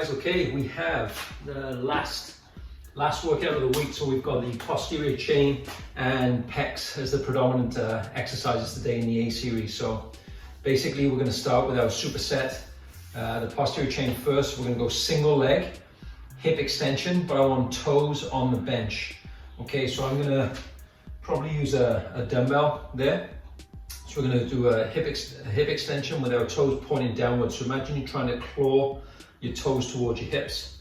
guys, okay, we have the last workout of the week. So we've got the posterior chain and pecs as the predominant exercises today in the A series. So basically we're going to start with our superset, the posterior chain first. We're going to go single leg, hip extension, but I want toes on the bench. Okay, so I'm going to probably use a dumbbell there. So we're going to do a hip extension with our toes pointing downwards. So imagine you're trying to claw your toes towards your hips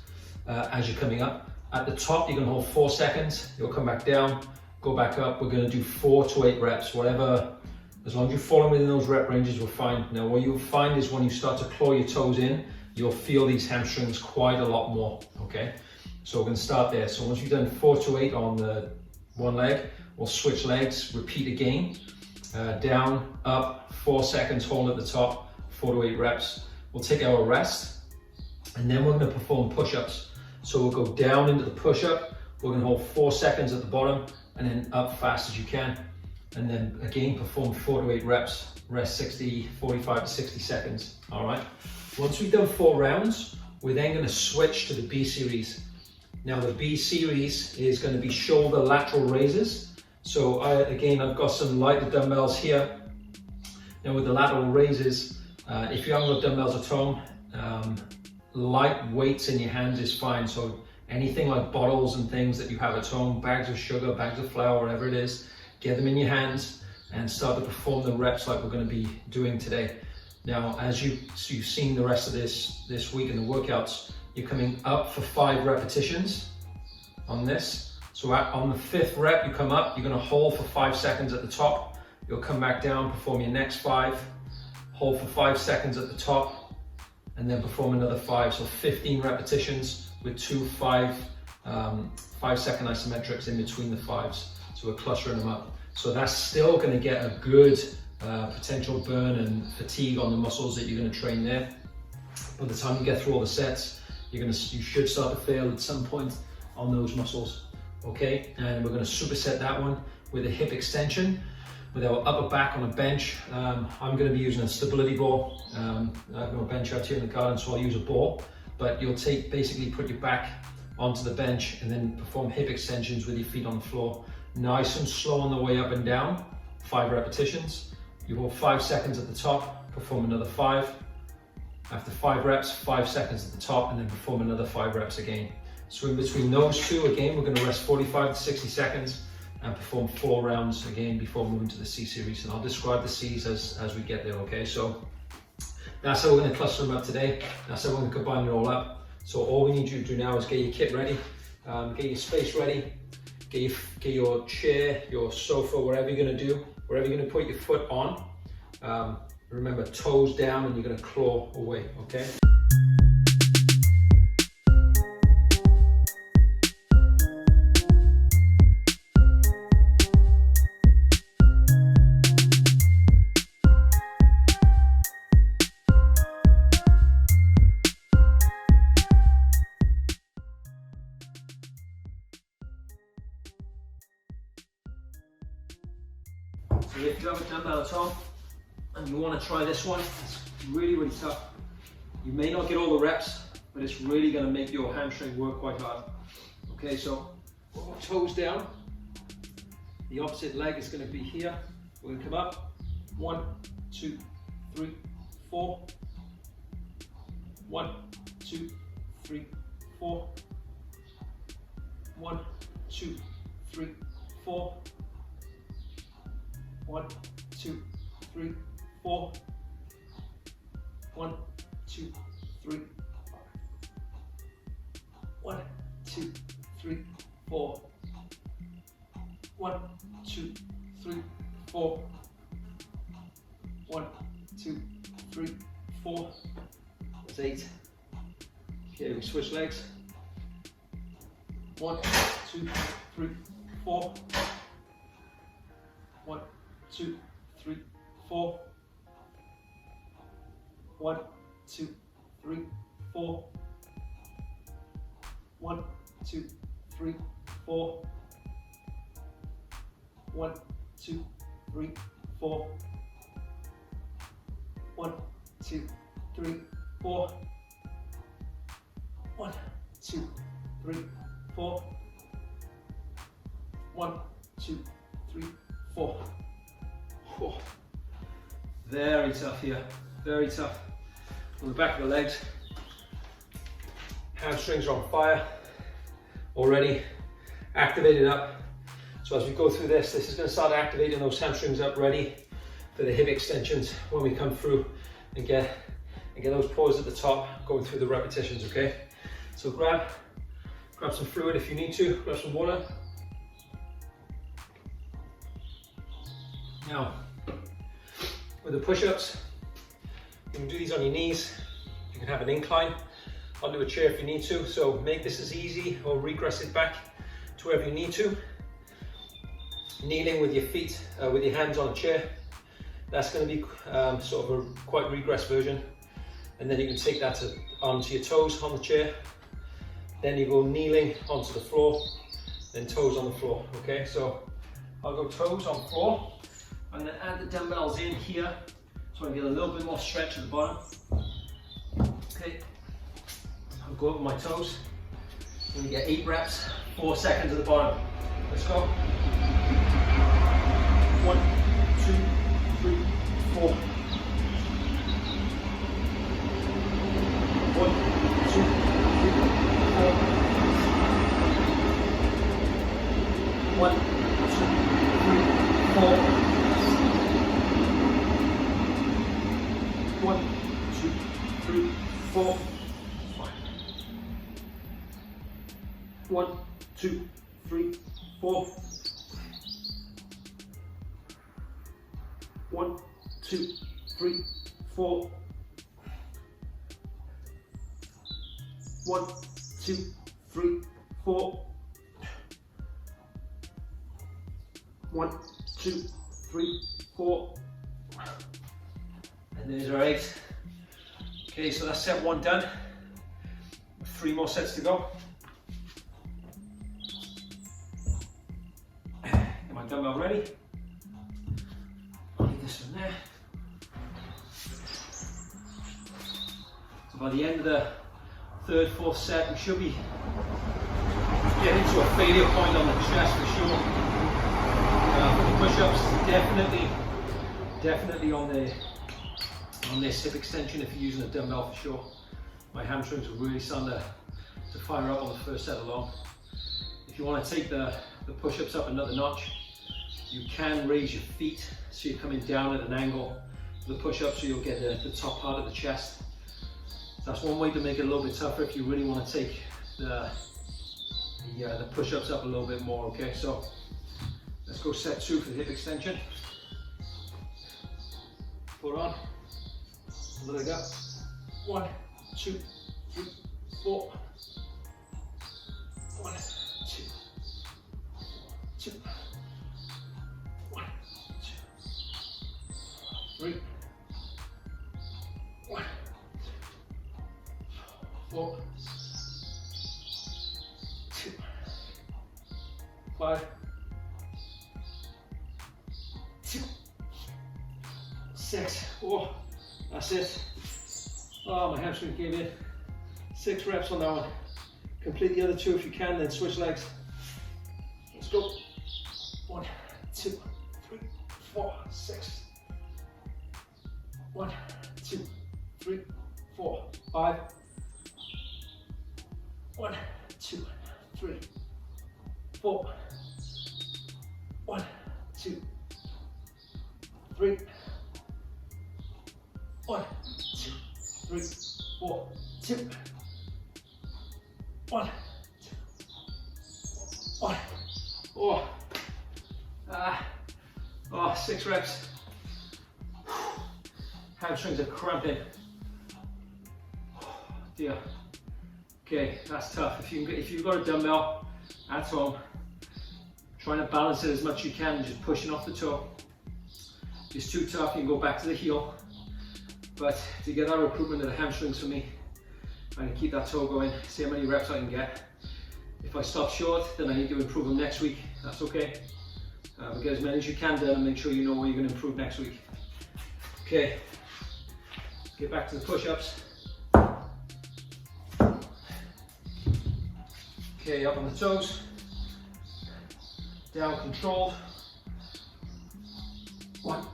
as you're coming up. At the top, you're going to hold 4 seconds. You'll come back down, go back up. We're going to do 4 to 8 reps, whatever. As long as you're falling within those rep ranges, we're fine. Now, what you'll find is when you start to claw your toes in, you'll feel these hamstrings quite a lot more, okay? So we're going to start there. So once you've done 4 to 8 on the one leg, we'll switch legs, repeat again. Down, up, 4 seconds, hold at the top, 4 to 8 reps. We'll take our rest, and then we're going to perform push-ups. So we'll go down into the push-up, we're going to hold 4 seconds at the bottom, and then up fast as you can. And then again, perform 4 to 8 reps, rest 45 to 60 seconds, all right? Once we've done 4 rounds, we're then going to switch to the B series. Now the B series is going to be shoulder lateral raises. So I've got some lighter dumbbells here. Now with the lateral raises, if you haven't got dumbbells at home, light weights in your hands is fine. So anything like bottles and things that you have at home, bags of sugar, bags of flour, whatever it is, get them in your hands and start to perform the reps like we're going to be doing today. Now, as you've seen the rest of this week in the workouts, you're coming up for 5 repetitions on this. So on the 5th rep, you come up, you're going to hold for 5 seconds at the top. You'll come back down, perform your next 5, hold for 5 seconds at the top, and then perform another 5. So 15 repetitions with 2 5-second isometrics in between the 5s. So we're clustering them up. So that's still going to get a good potential burn and fatigue on the muscles that you're going to train there. By the time you get through all the sets, you should start to fail at some point on those muscles. Okay, and we're going to superset that one with a hip extension with our upper back on a bench. I'm going to be using a stability ball. I have no bench out here in the garden, so I'll use a ball. But you'll basically put your back onto the bench and then perform hip extensions with your feet on the floor. Nice and slow on the way up and down, 5 repetitions. You hold 5 seconds at the top, perform another 5. After 5 reps, 5 seconds at the top, and then perform another 5 reps again. So in between those two, again, we're going to rest 45 to 60 seconds and perform 4 rounds again before moving to the C series. And I'll describe the C's as we get there, okay? So that's how we're going to cluster them up today. That's how we're going to combine it all up. So all we need you to do now is get your kit ready, get your space ready, get your chair, your sofa, whatever you're going to do, wherever you're going to put your foot on. Remember, toes down, and you're going to claw away, okay? So if you have a dumbbell at home and you want to try this one, it's really, really tough. You may not get all the reps, but it's really going to make your hamstring work quite hard. Okay, so toes down. The opposite leg is going to be here. We're going to come up. 1, 2, 3, 4. 1, 2, 3, 4. 1, 2, 3, 4. 1, 2, 3, 4. 1, 2, 3. 1, 2, 3, 4. 1, 2, 3, 4. 1, 2, 3, 4. That's 8. Okay, we switch legs. 1, 2, 3, 4. 1, 2, 3, 4. 1, 2, 3, 4. 1, 2, 3, 4. 1, 2, 3, 4. 1, 2, 3, 4. 1, 2, 3, 4. 1, 2, 3, 4. Oh. Very tough here, very tough. On the back of the legs, hamstrings are on fire already, activated up. So as we go through this is going to start activating those hamstrings up, ready for the hip extensions when we come through and get those pause at the top, going through the repetitions, okay? So grab some fluid if you need to, grab some water. Now, with the push-ups, you can do these on your knees. You can have an incline onto a chair if you need to. So make this as easy, or regress it back to wherever you need to. Kneeling with your feet, with your hands on a chair. That's going to be sort of a quite regressed version. And then you can take that onto your toes on the chair. Then you go kneeling onto the floor, then toes on the floor. Okay, so I'll go toes on floor. I'm going to add the dumbbells in here so I get a little bit more stretch at the bottom. Okay, I'll go over my toes. I'm going to get 8 reps, 4 seconds at the bottom. Let's go. 1, 2, 3, 4. 1, 2, 3, 4. 1, 2, 3, 4. 1, 2, 3, 4. 1, 2, 3, 4. 1, 2, 3, 4. 1, 2, 3, 4. 1, 2, 3, 4. And there's our 8. Okay, so that's set 1 done. 3 more sets to go. Get my dumbbell ready. I'll leave this one there. So by the end of the 3rd, 4th set, we should be getting to a failure point on the chest for sure. For the push-ups, definitely on this hip extension if you're using a dumbbell for sure. My hamstrings are really starting to fire up on the first set alone. If you want to take the push-ups up another notch, you can raise your feet so you're coming down at an angle for the push-up, so you'll get the top part of the chest. That's one way to make it a little bit tougher if you really want to take the push-ups up a little bit more, okay? So let's go set 2 for the hip extension. Foot on, leg up. 1, 2, 3, 4. 1, 2, 2. 1, 2, 3. 1, 4, 2, 5, 2, 6. Oh, that's it. Oh, my hamstring came in. 6 reps on that one. Complete the other 2 if you can, then switch legs. Let's go. 1, 2, 3, 4, 6. 1, 2, 3, 4, 5. 1, 2, 3, 4. 1, 2, 3. 1, 2, 3, 4, 2. 1, 2, 1. Oh, 6 reps. Hamstrings are cramping. Dear. Okay, that's tough. If you've got a dumbbell at home, trying to balance it as much as you can, just pushing off the toe. If it's too tough, you can go back to the heel. But to get that recruitment of the hamstrings for me, I'm going to keep that toe going, see how many reps I can get. If I stop short, then I need to improve them next week. That's okay. But get as many as you can done and make sure you know where you're going to improve next week. Okay, let's get back to the push-ups. Okay, up on the toes, down controlled. 1,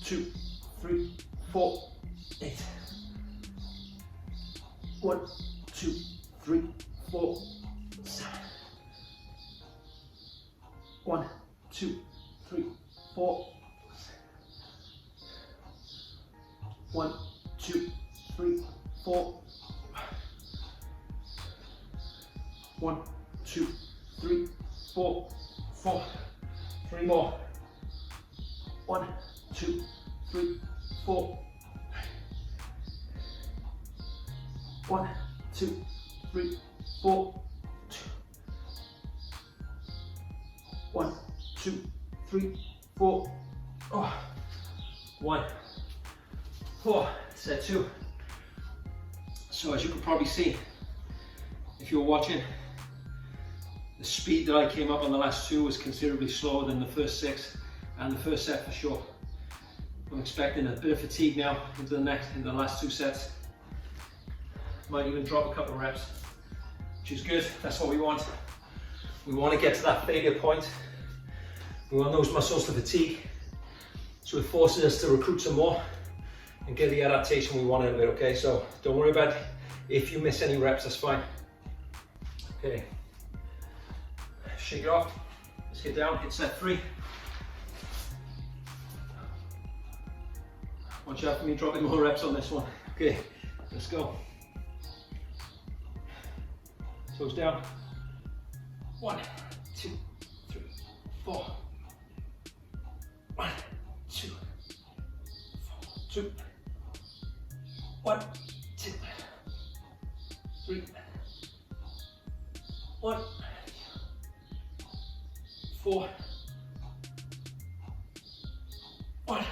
2, 3, 4, 8. 1, 2, 3, 4, 7. 1, 2, 3, 4. 1, 2, 3, 4. 1, 2, 3, 4, 4. 3 more. 1, 2, 3, 4. 1, 2, 3, 4. 1, 2, 3, 4. Oh. 1, 4. Set 2. So as you can probably see, if you're watching, the speed that I came up on the last 2 was considerably slower than the first 6 and the first set for sure. I'm expecting a bit of fatigue now into the last 2 sets. Might even drop a couple of reps, which is good. That's what we want. We want to get to that failure point. We want those muscles to fatigue. So it forces us to recruit some more and get the adaptation we want out of it, okay? So don't worry about if you miss any reps, that's fine. Okay. Shake it off. Let's get down, hit set 3. Watch out for me dropping more reps on this one. Okay, let's go. Toes down. 1, 2, 3, 4. 1, 2, 4, 2. 1, 2, 3. 1, 4. 1,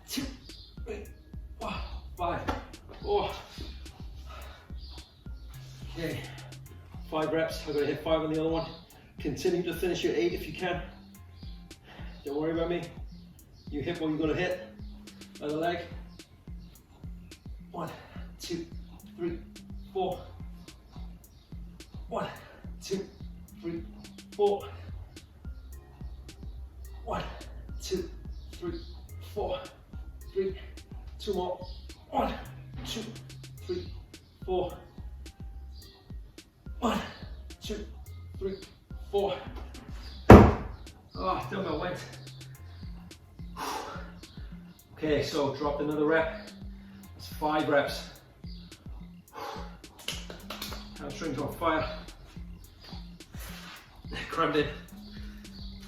2, 3, 4, 5. Oh. Okay, 5 reps. I've got to hit 5 on the other one. Continue to finish your 8 if you can. Don't worry about me. You hit what you're going to hit. Other leg. 1, 2, 3, 4. 1, 2, 3, 4. 1, 2, 3, 4. 3. 2 more. 1, 2, 3, 4. 1, 2, 3, 4. Oh, done my weight. Okay, so dropped another rep. That's 5 reps. Hamstrings on fire. Crammed in.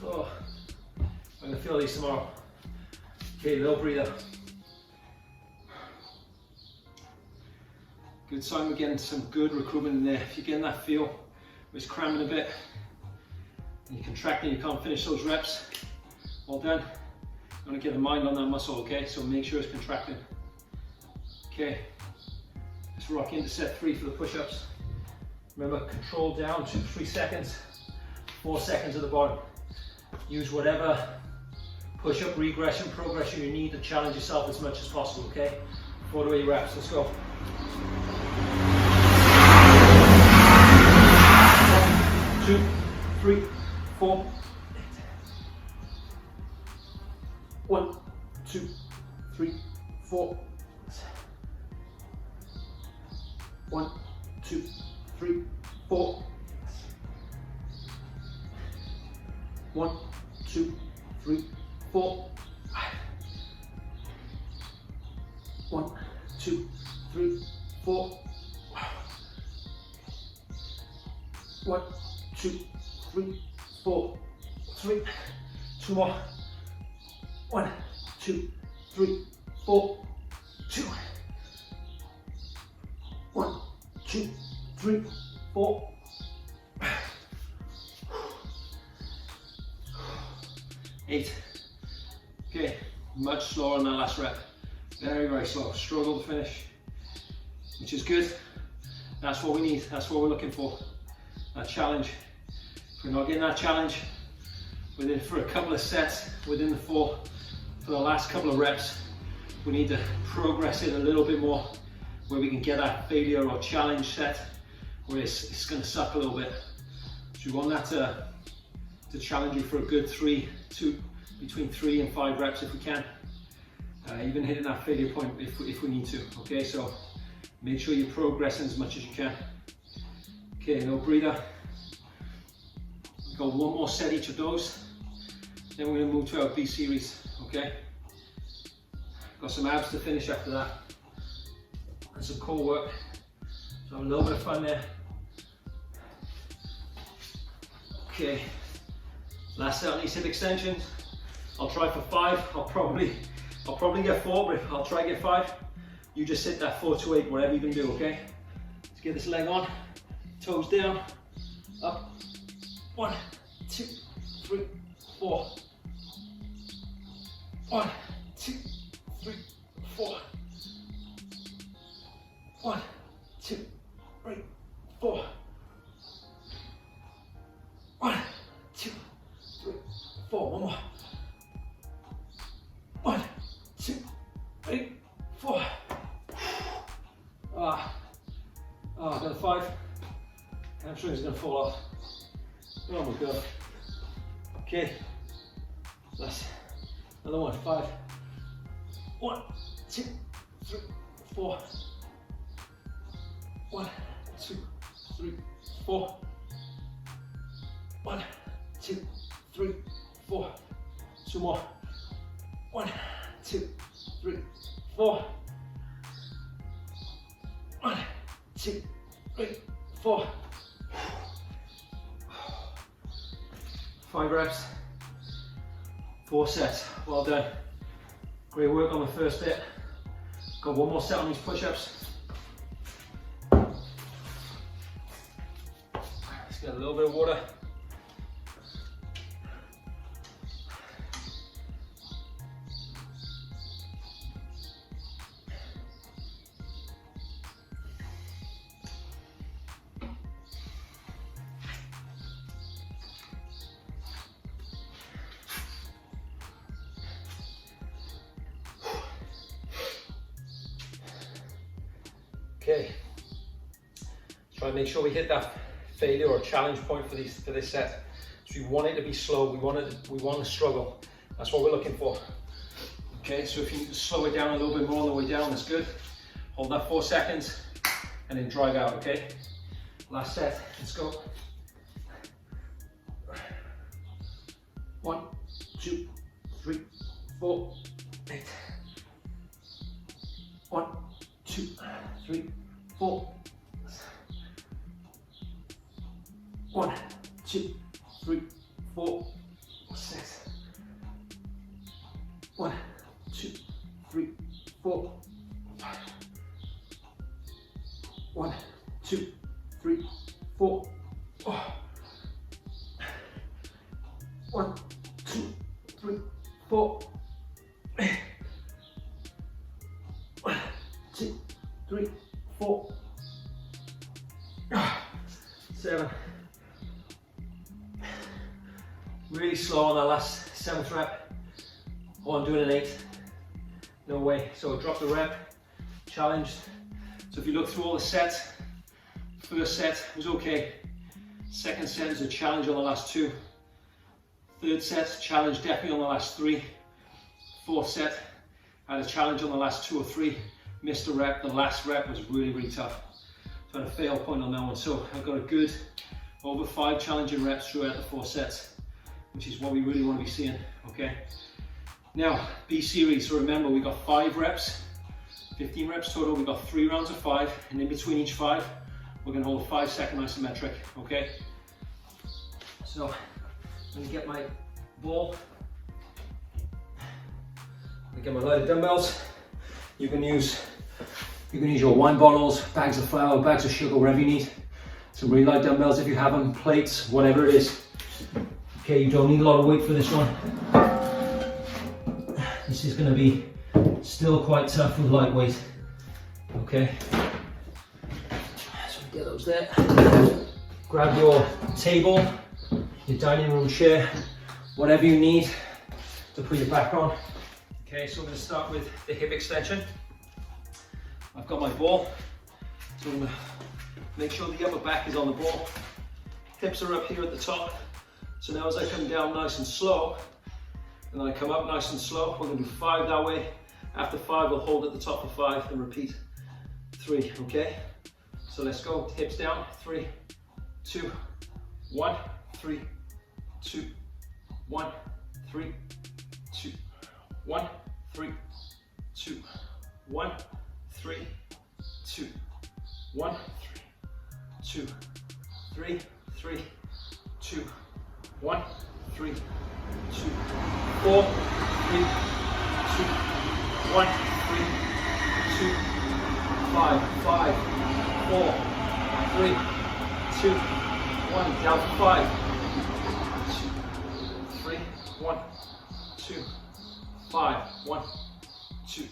Oh, I'm gonna feel these tomorrow. Okay, little breather. Good sign we're getting some good recruitment in there. If you're getting that feel, it's cramming a bit, and you're contracting, you can't finish those reps, well done. You want to get the mind on that muscle, okay? So make sure it's contracting. Okay, let's rock into set 3 for the push-ups. Remember, control down, 2-3 seconds, 4 seconds at the bottom. Use whatever push-up regression, progression you need to challenge yourself as much as possible, okay? 4 to 8 reps, let's go. 1, 2, 3, 4, 8. 1, 2, 3, 4. 1, 2, 3, 4. 1, 2, 3, 4. 1, 2, 3, 4. 1, 2, 3, 4. 3. 2 more. 1, 2, 3, 4. 2. 1, 2, 3, 4. 8. Okay, much slower on that last rep. Very, very slow. Struggle to finish, which is good. That's what we need. That's what we're looking for. That challenge. If we're not getting that challenge for a couple of sets within the 4, for the last couple of reps, we need to progress it a little bit more, where we can get that failure or challenge set, where it's going to suck a little bit. So we want that to challenge you for a good between 3 and 5 reps if we can. Even hitting that failure point if we need to. Okay, so make sure you're progressing as much as you can. Okay, no breather. We've got 1 more set each of those. Then we're going to move to our B series. Okay. Got some abs to finish after that. And some core work. So have a little bit of fun there. Okay. Last set on these hip extensions. I'll try for 5. I'll probably get 4, but I'll try to get 5. You just sit that 4 to 8, whatever you can do, okay? Let's get this leg on. Toes down. Up. 1, 2, 3, 4. 1, 2, 3, 4. 1, 2, 3, 4. 1, 2, 3, 4. One more. 1, 2, 3, 4. Another 5. Hamstring's gonna fall off. Oh my god. Okay. Last. Another one. 5. 1, 2, 3, 4. 1, 2, 3, 4. 1, 2, 3, 4. 2 more. 1, 2, 3, 4. 1, 2, 3, 4. 5 reps. 4 sets. Well done. Great work on the first bit. Got 1 more set on these push-ups. Let's get a little bit of water. Okay, try and make sure we hit that failure or challenge point for this set. So we want it to be slow. We want to struggle. That's what we're looking for. Okay, so if you slow it down a little bit more on the way down, that's good. Hold that 4 seconds and then drive out. Okay, last set. Let's go. 1, 2, 3, 4, 8. 1, 2, 3, 4. 1, 2, 3, 4, 6. 1, 2, 3, 4. 1, 2, 3, 4. 1, 2, 3, 4. 1, 2, 3, 4. 7. Really slow on that last 7th rep. Oh, I'm doing an 8. No way. So drop the rep. Challenged. So if you look through all the sets, first set was okay. Second set is a challenge on the last 2. Third set, challenge definitely on the last 3. Fourth set, I had a challenge on the last 2 or 3. Missed a rep. The last rep was really, really tough. So I had a fail point on that one. So I've got a good over 5 challenging reps throughout the 4 sets, which is what we really want to be seeing. Okay. Now, B series. So remember, we got 5 reps, 15 reps total. We've got 3 rounds of 5, and in between each 5, we're going to hold a 5-second isometric. Okay. So I'm going to get my ball. I get my lighted dumbbells. You can use your wine bottles, bags of flour, bags of sugar, whatever you need. Some really light dumbbells if you have them, plates, whatever it is. Okay, you don't need a lot of weight for this one. This is going to be still quite tough with lightweight. Okay. So get those there. Grab your table, your dining room chair, whatever you need to put your back on. Okay, so I'm going to start with the hip extension. I've got my ball, so I'm going to make sure the upper back is on the ball. hips are up here at the top. So now as I come down nice and slow, and then I come up nice and slow, we're going to do 5 that way. After 5, we'll hold at the top of 5 and repeat 3, okay? So let's go, hips down, 3, 2, 1, 3, 2, 1, 3, 2, 1, 3, 2, 1, 3, 2, 1, 3, 2, 3, 3, 2, 1, 3, 2, 4, 3, 2, 1, 3, 2, 5, 5, 4, 3, 2, 1, down to 5, 2, 3, 1, 2, 5, 1, 2,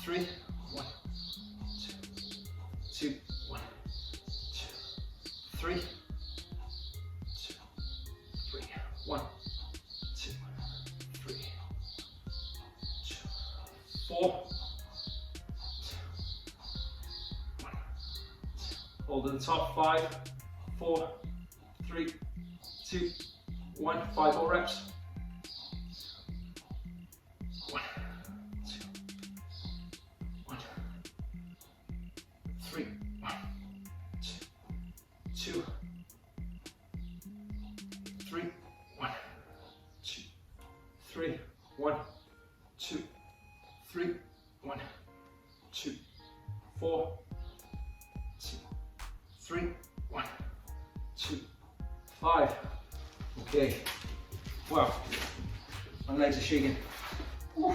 3, 1, 2, 2, 1, 2, 3, 2, 3, 1, 2, 3, 2, 4, 2, 1, 2. Hold at the top, 5, 4, 3, 2, 1, 5 more reps. 1, 2, 1, 3, 1, 2, 2, 3, 1, 2, 3, 1, 2, 3, 1, 2, 4, 2, 3, 1, 2, 5. Okay. Wow. My legs are shaking. Woo.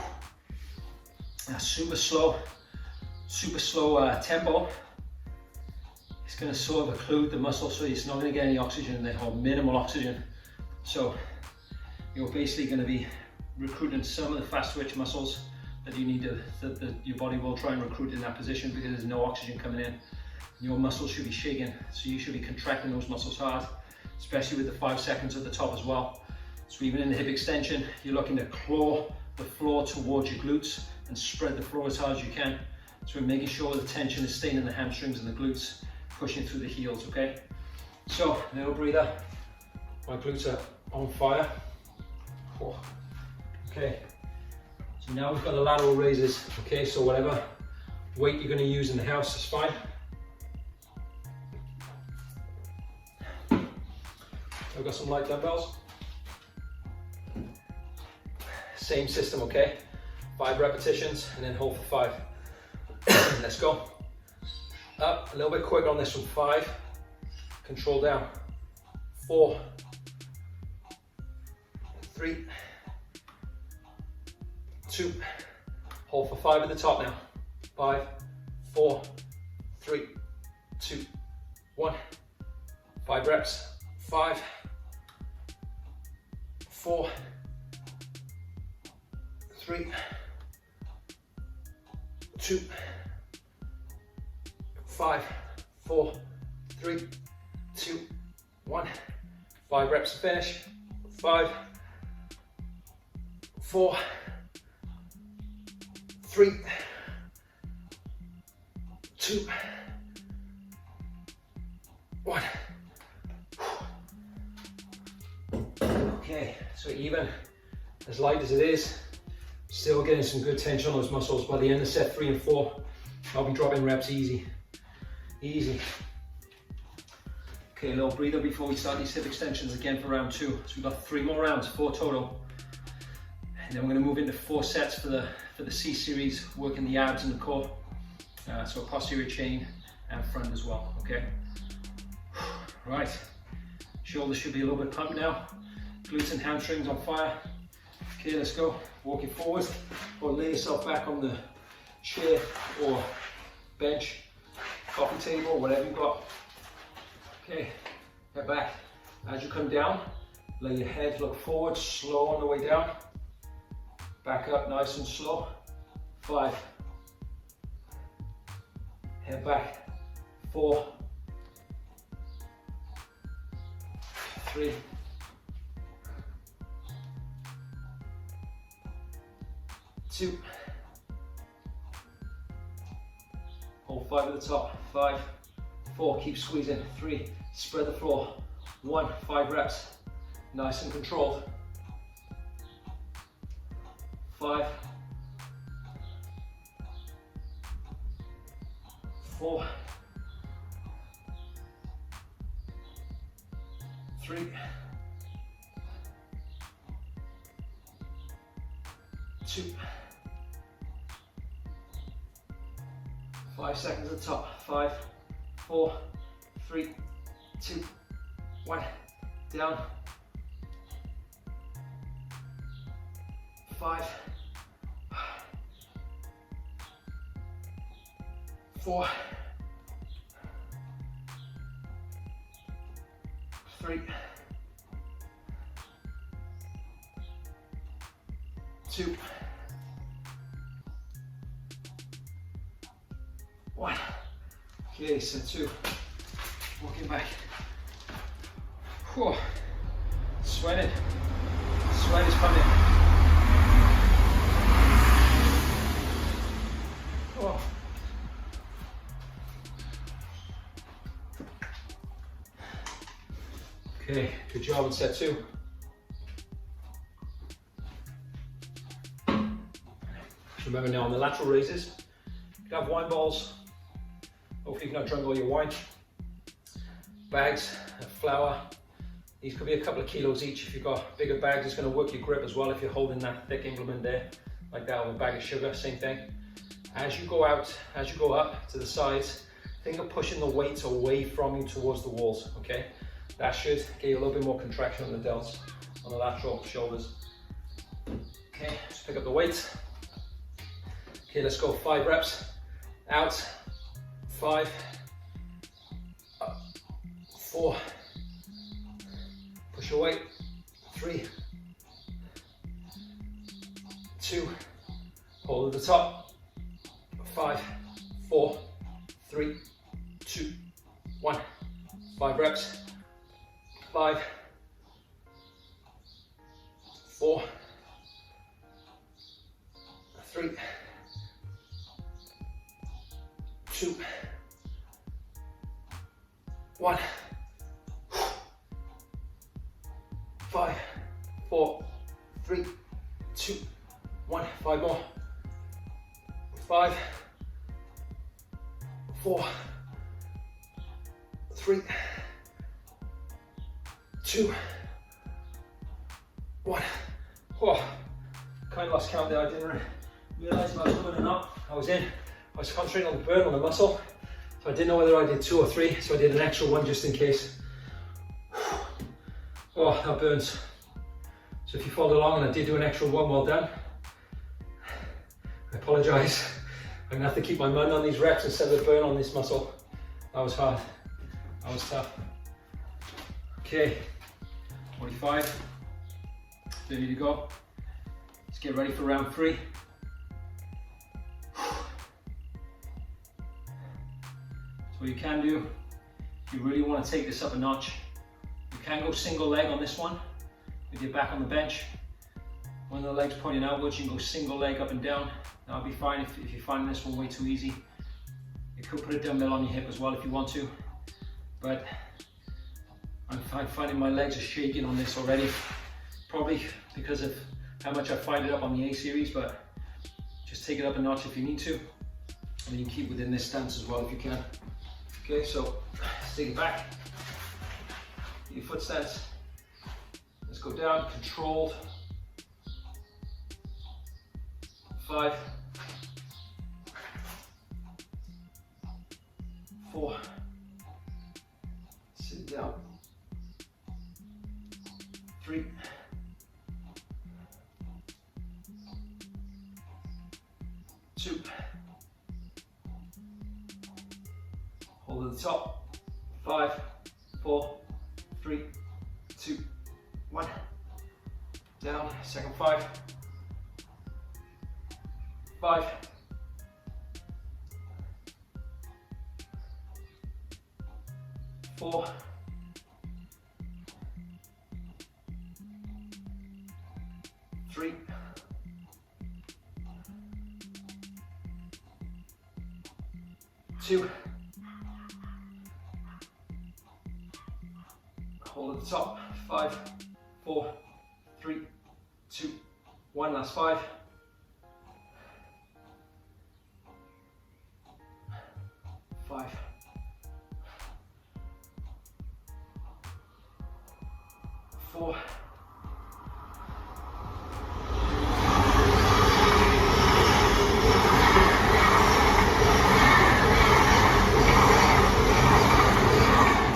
That's super slow tempo. It's going to sort of occlude the muscle, so it's not going to get any oxygen in there, or minimal oxygen. So you're basically going to be recruiting some of the fast twitch muscles that you need to, that your body will try and recruit in that position, because there's no oxygen coming in. Your muscles should be shaking, so you should be contracting those muscles hard, especially with the 5 seconds at the top as well. So even in the hip extension, you're looking to claw the floor towards your glutes and spread the floor as hard as you can. So we're making sure the tension is staying in the hamstrings and the glutes, pushing through the heels, okay? So, little breather. My glutes are on fire. Oh. Okay, so now we've got the lateral raises, okay? So whatever weight you're gonna use in the house is fine. I've got some light dumbbells. Same system, okay? 5 repetitions and then hold for 5. Let's go. Up, a little bit quicker on this one. 5, control down. 4, 3, 2, hold for 5 at the top now. 5, 4, 3, 2, 1. 5 reps. 5, 4, 3, 2, 5, 4, 3, 2, 1. 5 reps to finish. 5, 4, 3, 2, 1. Okay, so even as light as it is, still getting some good tension on those muscles. By the end of set 3 and 4, I'll be dropping reps easy. Easy. Okay, a little breather before we start these hip extensions again for round 2. So we've got 3 more rounds, 4 total. And then we're going to move into 4 sets for the C series, working the abs and the core. So posterior chain and front as well, okay? Right, shoulders should be a little bit pumped now. Glutes and hamstrings on fire. Okay, let's go. Walking forward, or lay yourself back on the chair or bench, coffee table, whatever you've got. Okay, head back. As you come down, lay your head, look forward, slow on the way down. Back up nice and slow. 5. Head back. 4. 3. 2. Hold 5 at the top. 5. 4. Keep squeezing. 3. Spread the floor. 1, 5 reps, nice and controlled. 5, 4, 3, 2, 5 seconds at the top. 5, 4, 3, 2, 1, down. 5, 4, 3, 2, 1. Okay, set 2. Walking back. Whew. Sweating. Sweat is coming. Oh. Okay, good job on set 2. Remember now on the lateral raises, you can have wine balls. Hopefully you've not drunk all your wine. Bags of flour. These could be a couple of kilos each. If you've got bigger bags, it's going to work your grip as well if you're holding that thick implement there, like that, with a bag of sugar, same thing. As you go out, as you go up to the sides, think of pushing the weights away from you towards the walls, okay? That should get you a little bit more contraction on the delts, on the lateral shoulders. Okay, let's pick up the weight. Okay, let's go 5 reps. Out. 5. 4. Push your weight. 3. 2. Hold at the top. 5. 4. 3. 2. 1. 5 reps. 5. 4. 3. 2. 1. 5. 4. 3. 2. 1. 5 more. 5. 4. 3. 2. 1. Oh, kind of lost count there. I didn't realize if I was doing or not. I was concentrating on the burn on the muscle, so I didn't know whether I did 2 or 3, so I did an extra one just in case. Oh, that burns. So if you followed along and I did do an extra one, well done. I apologise. I'm gonna have to keep my mind on these reps instead of the burn on this muscle. That was hard. That was tough. Okay, 45. Ready to go. Let's get ready for round 3. So what you can do, if you really want to take this up a notch, you can go single leg on this one with your back on the bench. One of the legs pointing outwards, you can go single leg up and down. That'll be fine if you find this one way too easy. You could put a dumbbell on your hip as well if you want to, but I'm finding my legs are shaking on this already. Probably because of how much I fired it up on the A series, but just take it up a notch if you need to. And you can keep within this stance as well if you can. Okay, so let's take it back. Your foot stance. Let's go down, controlled. 5. 4. Sit down. 3. 2. Hold at the top. 5, 4, 3, 2, 1. Down. Second 5. 5. 4. 3. 2. Hold Hold at the top. 5, 4, 3, 2, 1. Last 5. 5. 4.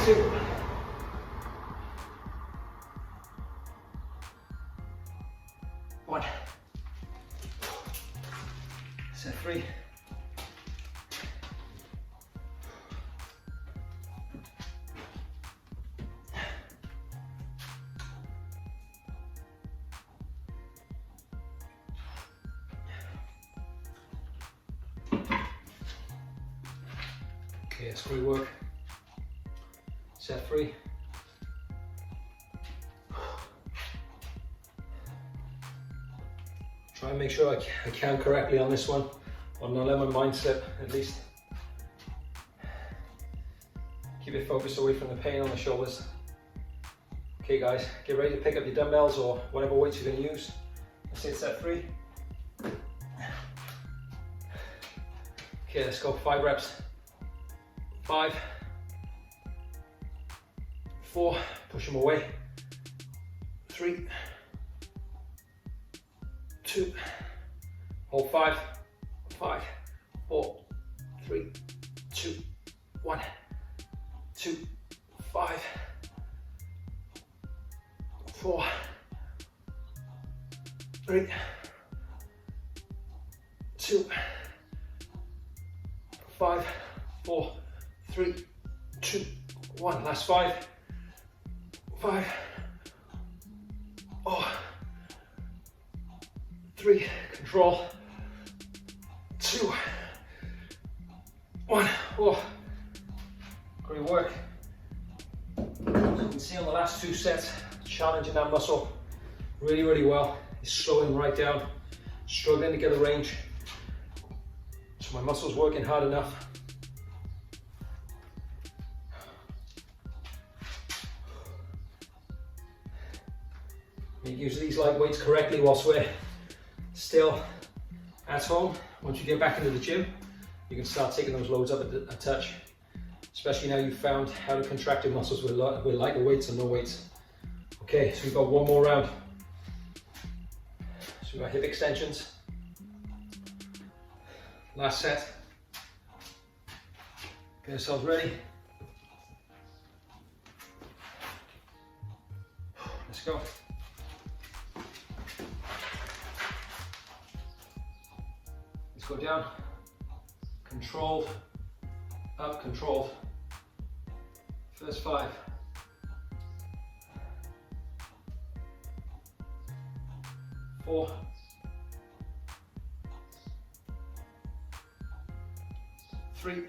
2. 1. Set 3. Okay, that's great work. Set 3. Try and make sure I count correctly on this one, or not let my mind slip at least. Keep it focused away from the pain on the shoulders. Okay guys, get ready to pick up your dumbbells or whatever weights you're going to use. Let's hit set 3. Okay, let's go 5 reps. 5, 4, push them away. 3, 2, hold 5, 5, 4, 3, 2, 1, 2, 5, 4, 3, 2, 5, 4, 3, 2, 1. Last 5, 5, 3, control, 2, 1. Oh, great work. As you can see on the last 2 sets, challenging that muscle really, really well. It's slowing right down, struggling to get a range. So my muscle's working hard enough. You use these light weights correctly whilst we're still at home. Once you get back into the gym, you can start taking those loads up a touch. Especially now you've found how to contract your muscles with lighter weights and no weights. Okay, so we've got one more round. So we've got hip extensions. Last set. Get ourselves ready. Let's go. Let's go down. Controlled. Up, controlled. First 5. 4. 3.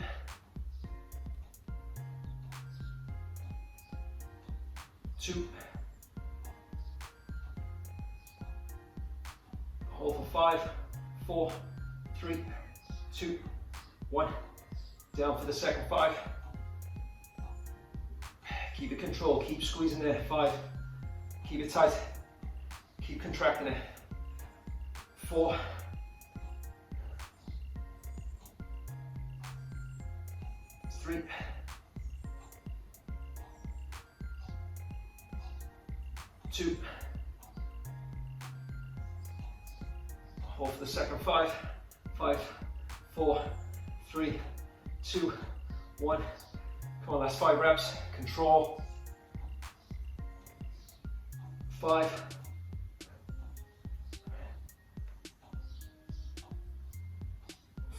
2. Hold for 5, 4, 3, 2, 1. Down for the second 5. Keep it controlled, keep squeezing there. 5. Keep it tight. Keep contracting it. 4. 3. 2. Hold for the second 5. 5, 4, 3, 2, 1. Come on, last 5 reps. Control. 5.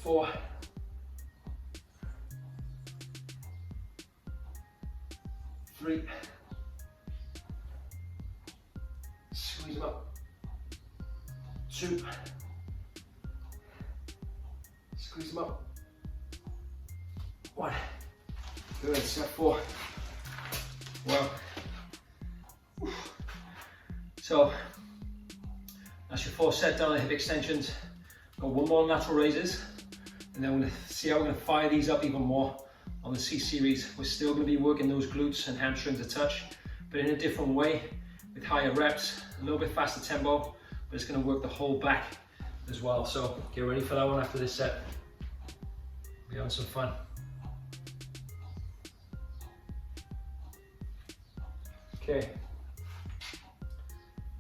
4. 3. Squeeze them up. 2. Squeeze them up. 1. Good. Set 4. Wow. So that's your 4th set down on hip extensions. Got one more lateral raises, and then we're going to see how we're going to fire these up even more on the C series. We're still going to be working those glutes and hamstrings a touch, but in a different way with higher reps, a little bit faster tempo, but it's going to work the whole back as well. So get ready for that one after this set. Be having some fun. Okay,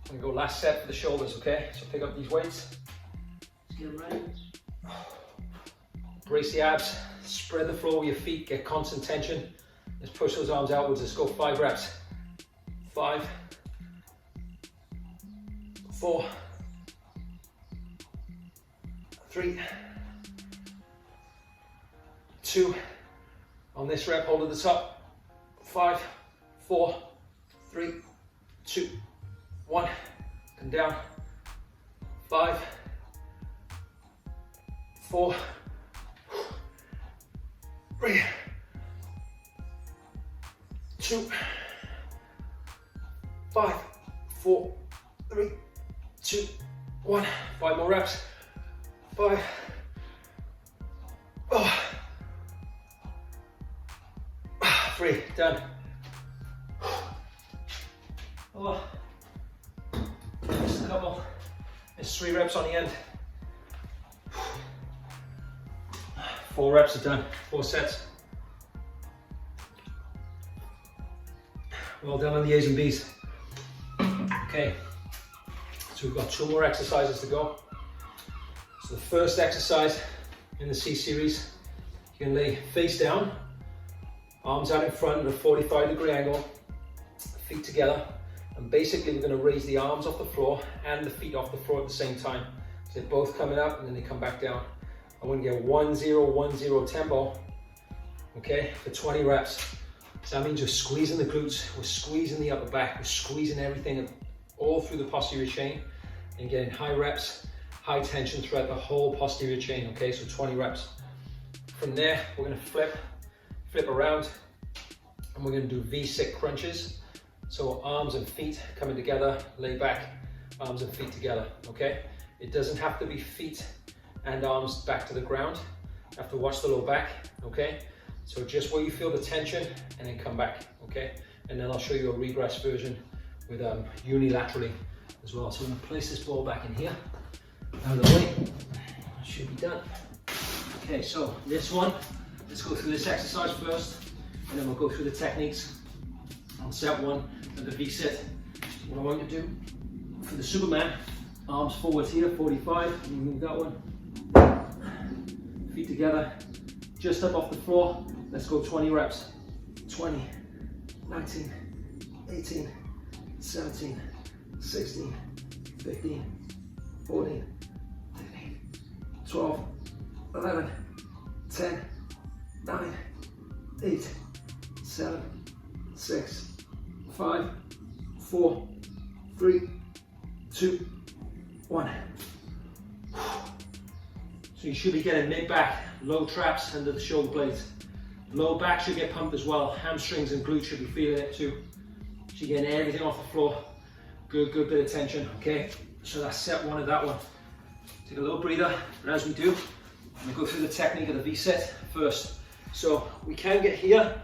I'm gonna go last set for the shoulders, okay? So pick up these weights, let's get them ready. Brace the abs, spread the floor with your feet, get constant tension. Let's push those arms outwards, let's go 5 reps. 5, 4, 3, 2, on this rep, hold at the top. 5, 4, 3, 2, 1, come down. 5, 4, 3, 2, 5, 4, 3, 2, 1. 5 more reps. 5, 3, done. Just a couple. There's 3 reps on the end. 4 reps are done. 4 sets. Well done on the A's and B's. Okay, so we've got 2 more exercises to go. So the first exercise in the C series, you can lay face down, arms out in front at a 45-degree angle, feet together, and basically we're going to raise the arms off the floor and the feet off the floor at the same time. So they're both coming up and then they come back down. I'm going to get 1-0-1-0 tempo, okay, for 20 reps. So that means we're squeezing the glutes, we're squeezing the upper back, we're squeezing everything all through the posterior chain and getting high reps, high tension throughout the whole posterior chain, okay, so 20 reps. From there, we're going to flip around, and we're going to do V-sit crunches. So arms and feet coming together, lay back, arms and feet together, okay? It doesn't have to be feet and arms back to the ground. You have to watch the low back, okay? So just where you feel the tension and then come back, okay? And then I'll show you a regress version with unilaterally as well. So I'm gonna place this ball back in here, out of the way, that should be done. Okay, so this one, let's go through this exercise first, and then we'll go through the techniques on set 1 and the V-sit. What I want you to do for the Superman, arms forward here, 45, and you move that one. Feet together, just up off the floor. Let's go 20 reps. 20, 19, 18, 17, 16, 15, 14, 15, 12, 11, 10, 9, 8, 7, 6, 5, 4, 3, 2, 1. So you should be getting mid-back, low traps under the shoulder blades. Low back should get pumped as well. Hamstrings and glutes should be feeling it too. So you're getting everything off the floor. Good bit of tension, okay? So that's set 1 of that one. Take a little breather, but as we do, I'm gonna go through the technique of the V-sit first. So we can get here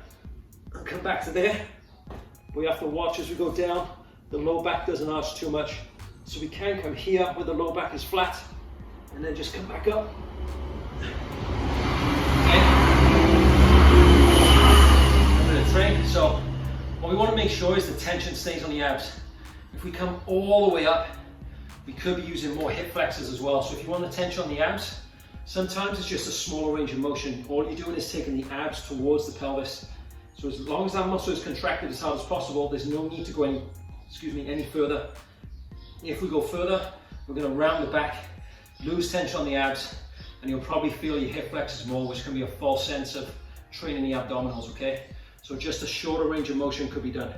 and come back to there. We have to watch as we go down. The low back doesn't arch too much. So we can come here where the low back is flat and then just come back up. Train. So what we want to make sure is the tension stays on the abs. If we come all the way up, we could be using more hip flexors as well. So if you want the tension on the abs, sometimes it's just a smaller range of motion. All you're doing is taking the abs towards the pelvis. So as long as that muscle is contracted as hard as possible, there's no need to go any further. If we go further, we're going to round the back, lose tension on the abs, and you'll probably feel your hip flexors more, which can be a false sense of training the abdominals, okay? So just a shorter range of motion could be done.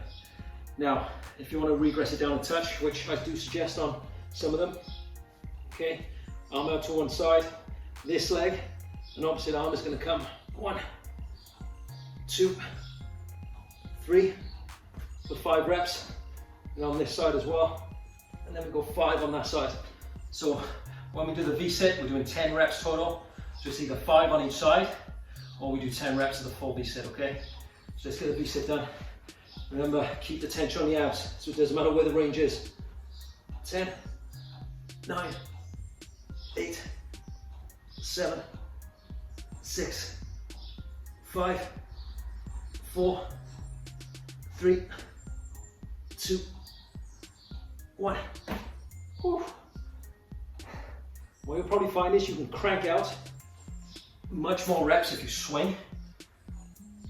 Now, if you want to regress it down a touch, which I do suggest on some of them, okay, arm out to one side, this leg, and opposite arm is going to come 1, 2, 3, for 5 reps, and on this side as well, and then we go 5 on that side. So when we do the V-sit, we're doing 10 reps total, so it's either 5 on each side, or we do 10 reps of the full V-sit, okay? So let's get the V-sit done. Remember, keep the tension on the abs, so it doesn't matter where the range is. 10, 9, 8, 7, 6, 5, 4, 3, 2, 1. Whew. What you'll probably find is you can crank out much more reps if you swing.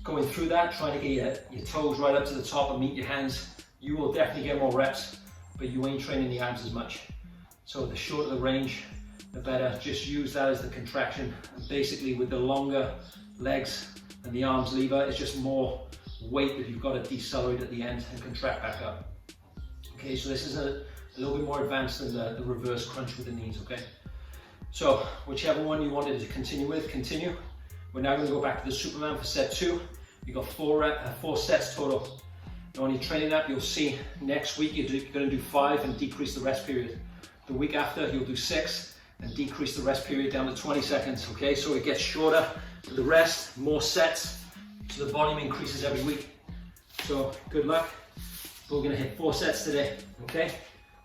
Going through that, trying to get your toes right up to the top and meet your hands, you will definitely get more reps, but you ain't training the abs as much. So the shorter the range, the better. Just use that as the contraction. And basically with the longer legs and the arms lever, it's just more weight that you've got to decelerate at the end and contract back up. Okay, so this is a little bit more advanced than the reverse crunch with the knees, okay? So whichever one you wanted to continue with, continue. We're now going to go back to the Superman for set 2. You've got 4 sets total. Now when you're training up, you'll see next week you're going to do 5 and decrease the rest period. The week after, you'll do 6 and decrease the rest period down to 20 seconds, okay? So it gets shorter with the rest, more sets, so the volume increases every week. So good luck. We're going to hit 4 sets today, okay?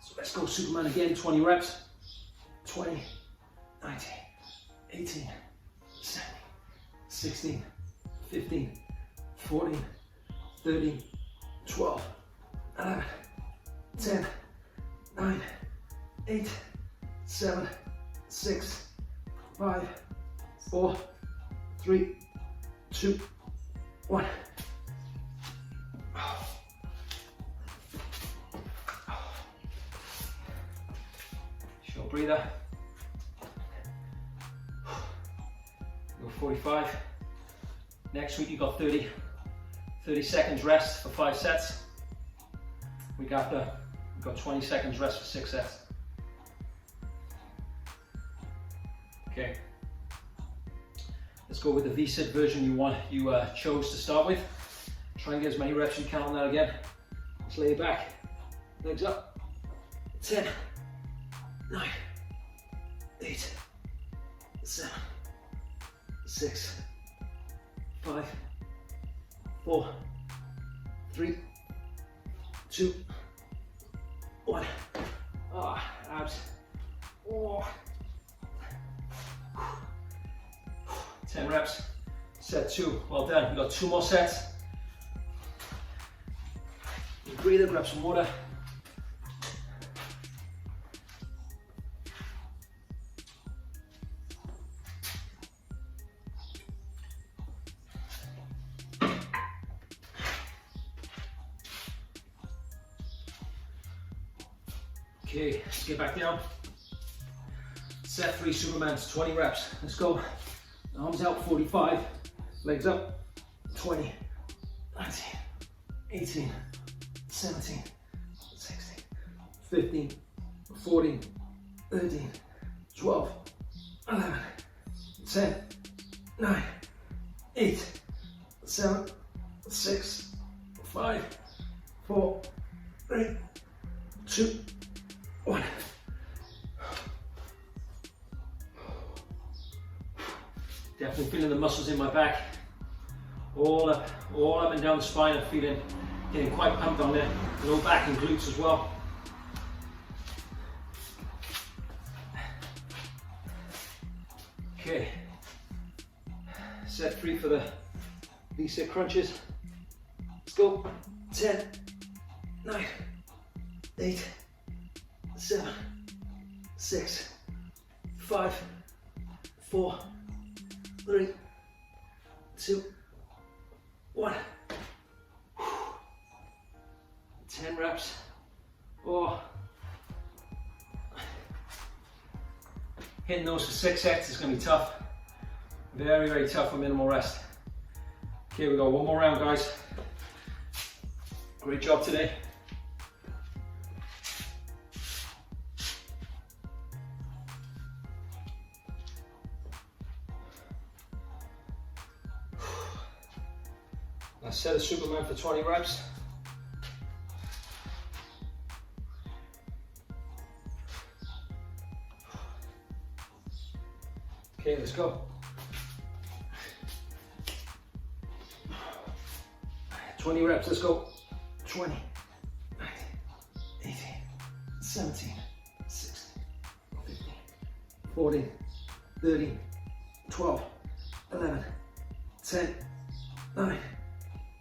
So let's go Superman again, 20 reps. 20, 19, 18, 17, 16, 15, 14, 13, 12, 11, 10, 9, 8, 7, 6, 5, 4, 3, 2, 1. Short breather. Go 45. Next week you got 30 seconds rest for 5 sets. Week after, we've got 20 seconds rest for 6 sets. Okay. Let's go with the V-sit version you chose to start with. Try and get as many reps as you can on that again. Let's lay it back. Legs up. 10, 9, 8, 7, 6, 5, 4, 3, 2, 1. Abs. 10 reps. Set 2. Well done. We've got 2 more sets. Breathe, grab some water. Okay, let's get back down. Set 3 Supermans, 20 reps. Let's go. Arms out, 45. Legs up, 20, 19, 18, 17, 16, 15, 14, 13, 12, 11, 10, 9, 8, 7, 6, 5, 4, 3, 2, 1. Definitely feeling the muscles in my back. All up and down the spine. I'm feeling, getting quite pumped on there. Low back and glutes as well. Okay. Set 3 for the V-sit crunches. Let's go. 10, 9, 8, 7, 6, 5, 4, 3, 2, 1. 10 reps. Hitting those for 6 sets is going to be tough. Very, very tough with minimal rest. Okay, we got one more round, guys. Great job today. Let's set a Superman for 20 reps. Okay, let's go. 20 reps, let's go. 20, 19, 18, 17, 16, 15, 14, 13, 12, 11, 10, 9,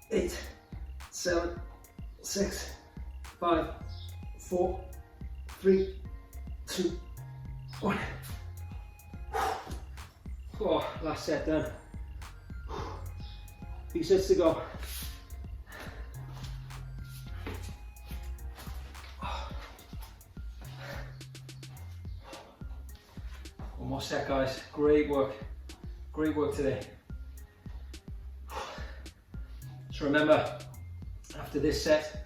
8, 7, 6, 5, 4, 3, 2, 1. Oh, last set done. 3 sets to go. One more set, guys. Great work. Great work today. So remember, after this set,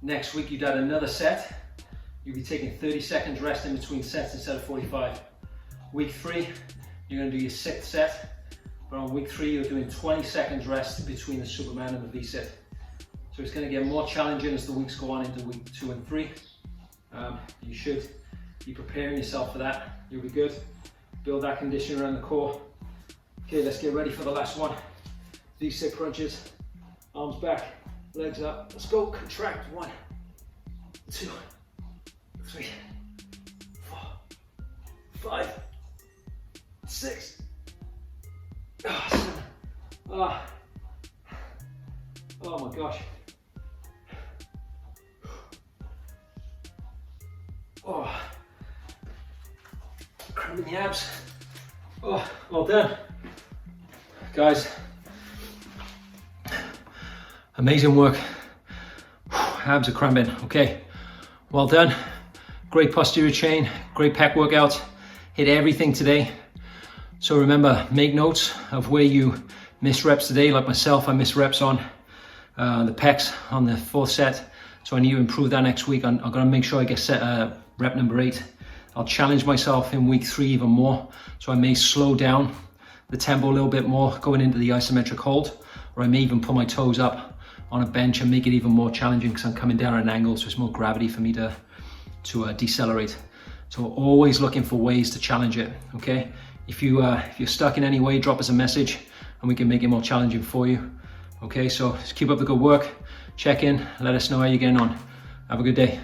next week you'd add another set. You'll be taking 30 seconds rest in between sets instead of 45. Week 3, you're going to do your 6th set, but on week 3 you're doing 20 seconds rest between the Superman and the V-sit. So it's going to get more challenging as the weeks go on into week 2 and 3. You should be preparing yourself for that. You'll be good. Build that condition around the core. Okay, let's get ready for the last one. V-sit crunches, arms back, legs up. Let's go, contract. 1, 2, 3, 4, 5, 6, 7. Oh my gosh. Oh, cramping the abs. Oh, well done. Guys, amazing work. Abs are cramping. Okay, well done. Great posterior chain, great pec workout. Hit everything today. So remember, make notes of where you missed reps today. Like myself, I missed reps on the pecs on the 4th set. So I need to improve that next week. I'm gonna make sure I get set rep number 8. I'll challenge myself in week 3 even more. So I may slow down the tempo a little bit more going into the isometric hold, or I may even put my toes up on a bench and make it even more challenging because I'm coming down at an angle, so it's more gravity for me to decelerate. So always looking for ways to challenge it, okay? If you're stuck in any way, drop us a message and we can make it more challenging for you. Okay, so just keep up the good work, check in, let us know how you're getting on. Have a good day.